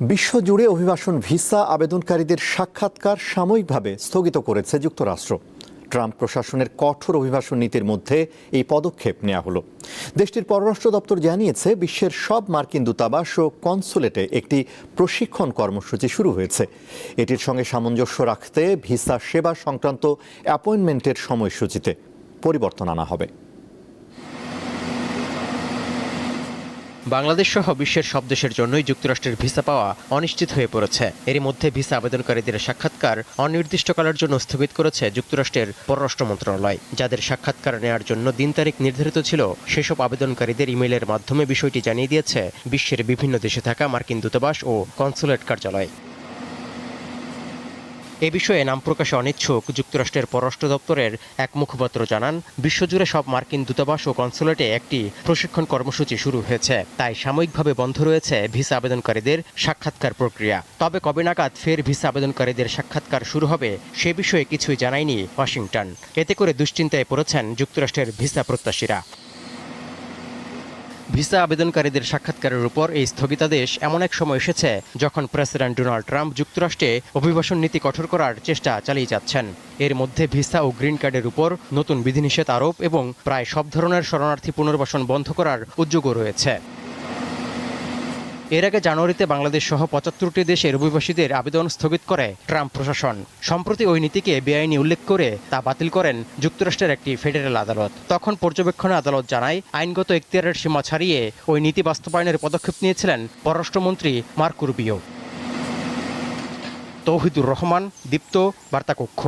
বিশ্বজুড়ে অভিবাসন ভিসা আবেদনকারীদের সাক্ষাৎকার সাময়িকভাবে স্থগিত করেছে যুক্তরাষ্ট্র। ট্রাম্প প্রশাসনের কঠোর অভিবাসন নীতির মধ্যে এই পদক্ষেপ নেওয়া হলো। দেশটির পররাষ্ট্র দপ্তর জানিয়েছে, বিশ্বের সব মার্কিন দূতাবাস ও কনসুলেটে একটি প্রশিক্ষণ কর্মসূচি শুরু হয়েছে। এটির সঙ্গে সামঞ্জস্য রাখতে ভিসা সেবা সংক্রান্ত অ্যাপয়েন্টমেন্টের সময়সূচিতে পরিবর্তন আনা হবে। বাংলাদেশ সহ বিশ্বের সব দেশের জন্যই যুক্তরাষ্ট্রের ভিসা পাওয়া অনিশ্চিত হয়ে পড়েছে। এরই মধ্যে ভিসা আবেদনকারীদের সাক্ষাৎকার অনির্দিষ্টকালের জন্য স্থগিত করেছে যুক্তরাষ্ট্রের পররাষ্ট্র মন্ত্রণালয়। যাদের সাক্ষাৎকার নেওয়ার জন্য দিন তারিখ নির্ধারিত ছিল, সেসব আবেদনকারীদের ইমেইলের মাধ্যমে বিষয়টি জানিয়ে দিয়েছে বিশ্বের বিভিন্ন দেশে থাকা মার্কিন দূতাবাস ও কনসুলেট কার্যালয়। এ বিষয়ে নাম প্রকাশে অনিচ্ছুক যুক্তরাষ্ট্রের পররাষ্ট্র দপ্তরের এক মুখপাত্র জানান, বিশ্বজুড়ে সব মার্কিন দূতাবাস ও কনসুলেটে একটি প্রশিক্ষণ কর্মসূচি শুরু হয়েছে, তাই সাময়িকভাবে বন্ধ রয়েছে ভিসা আবেদনকারীদের সাক্ষাৎকার প্রক্রিয়া। তবে কবে নাগাদ ফের ভিসা আবেদনকারীদের সাক্ষাৎকার শুরু হবে সে বিষয়ে কিছুই জানায়নি ওয়াশিংটন। এতে করে দুশ্চিন্তায় পড়েছেন যুক্তরাষ্ট্রের ভিসা প্রত্যাশীরা। ভিসা আবেদনকারীদের সাক্ষাৎকারের উপর এই স্থগিতাদেশ এমন এক সময় এসেছে যখন প্রেসিডেন্ট ডোনাল্ড ট্রাম্প যুক্তরাষ্ট্রে অভিবাসন নীতি কঠোর করার চেষ্টা চালিয়ে যাচ্ছেন। এর মধ্যে ভিসা ও গ্রিন কার্ডের উপর নতুন বিধিনিষেধ আরোপ এবং প্রায় সব ধরনের শরণার্থী পুনর্বাসন বন্ধ করার উদ্যোগও রয়েছে। এর আগে জানুয়ারিতে বাংলাদেশ সহ ৭৫টি দেশের অভিবাসীদের আবেদন স্থগিত করে ট্রাম্প প্রশাসন। সম্প্রতি ওই নীতিকে বেআইনি উল্লেখ করে তা বাতিল করেন যুক্তরাষ্ট্রের একটি ফেডারেল আদালত। তখন পর্যবেক্ষণে আদালত জানায়, আইনগত এখতিয়ারের সীমা ছাড়িয়ে ওই নীতি বাস্তবায়নের পদক্ষেপ নিয়েছিলেন পররাষ্ট্রমন্ত্রী মার্কো রুবিও। তৌহিদুর রহমান, দীপ্ত, বার্তা কক্ষ।